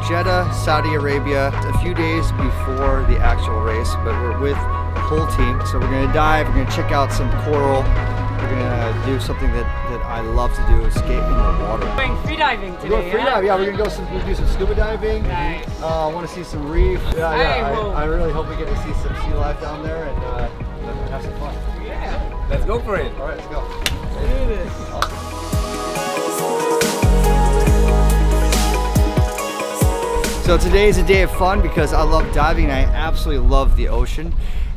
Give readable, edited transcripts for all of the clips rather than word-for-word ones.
Jeddah, Saudi Arabia, a few days before the actual race, but we're with the whole team. So we're gonna dive, we're gonna check out some coral. We're gonna do something that I love to do, is skate in the water. We're going free diving today, We're going free dive, yeah. We're gonna go do some scuba diving. Nice. I want to see some reef. I really hope we get to see some sea life down there and have some fun. Yeah. Let's go for it. All right, let's go. Let's do this. So today is a day of fun because I love diving and I absolutely love the ocean.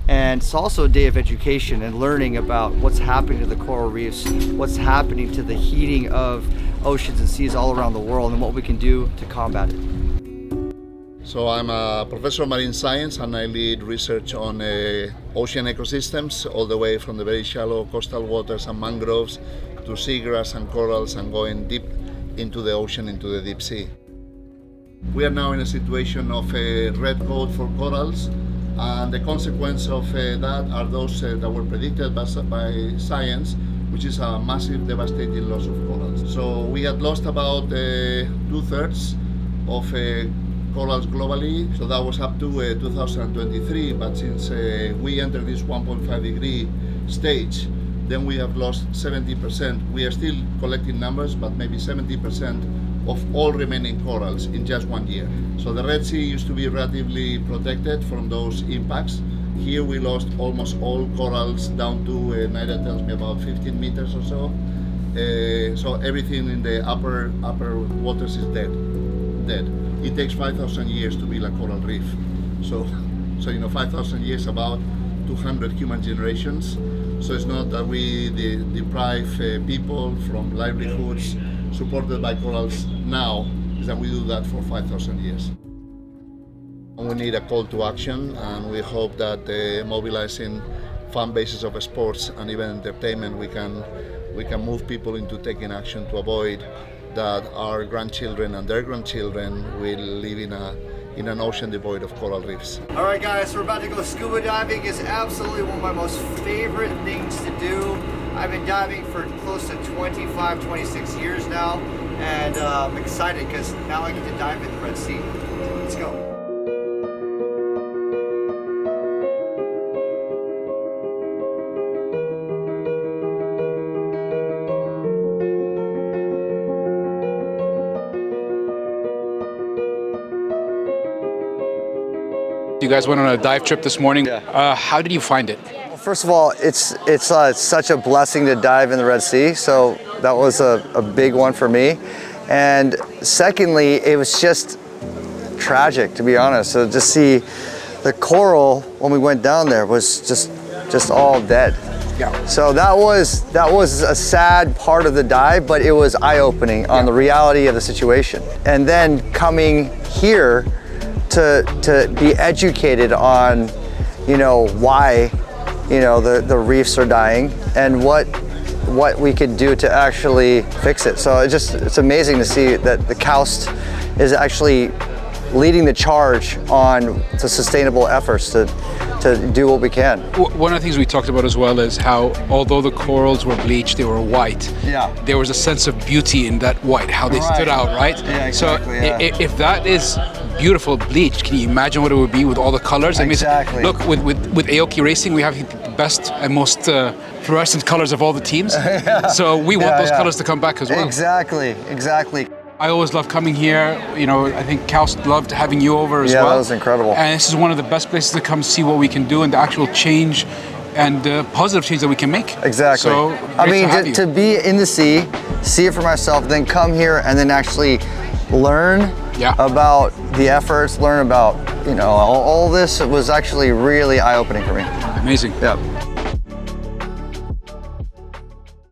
And it's also a day of education and learning about what's happening to the coral reefs, what's happening to the heating of oceans and seas all around the world, and what we can do to combat it. So I'm a professor of marine science and I lead research on ocean ecosystems, all the way from the very shallow coastal waters and mangroves to seagrass and corals, and going deep into the ocean, into the deep sea. We are now in a situation of a red code for corals, and the consequence of that are those that were predicted by science, which is a massive devastating loss of corals. So we had lost about 2/3 of corals globally, so that was up to 2023, but since we entered this 1.5 degree stage, then we have lost 70%. We are still collecting numbers, but maybe 70% of all remaining corals in just 1 year. So the Red Sea used to be relatively protected from those impacts. Here we lost almost all corals down to, Naida tells me, about 15 meters or so. So everything in the upper waters is dead. It takes 5,000 years to build a coral reef. So 5,000 years, about 200 human generations. So it's not that we deprive people from livelihoods supported by corals now, is that we do that for 5,000 years. We need a call to action, and we hope that mobilizing fan bases of sports and even entertainment, we can move people into taking action to avoid that our grandchildren and their grandchildren will live in an ocean devoid of coral reefs. All right, guys, we're about to go scuba diving. It's absolutely one of my most favorite things to do. I've been diving for close to 25, 26 years now, and I'm excited because now I get to dive in the Red Sea. Let's go. You guys went on a dive trip this morning. Yeah. How did you find it? Well, first of all, it's such a blessing to dive in the Red Sea, so that was a big one for me. And secondly, it was just tragic, to be honest. So just see the coral when we went down there was just all dead. Yeah. So that was a sad part of the dive, but it was eye-opening on the reality of the situation. And then coming here to be educated on, why, the reefs are dying and what we could do to actually fix it. So it's amazing to see that the KAUST is actually leading the charge on the sustainable efforts to do what we can. One of the things we talked about as well is how, although the corals were bleached, they were white. Yeah. There was a sense of beauty in that white, how they stood out, right? Yeah, exactly. So if that is beautiful bleached, can you imagine what it would be with all the colors? Exactly. Look, with Aoki Racing, we have the best and most fluorescent colors of all the teams. So we want those colors to come back as well. Exactly. I always love coming here. I think KAUST loved having you over as well. Yeah, that was incredible. And this is one of the best places to come see what we can do and the actual change and positive change that we can make. Exactly. So to be in the sea, see it for myself, then come here and then actually learn about the efforts, learn about all this. It was actually really eye-opening for me. Amazing. Yeah.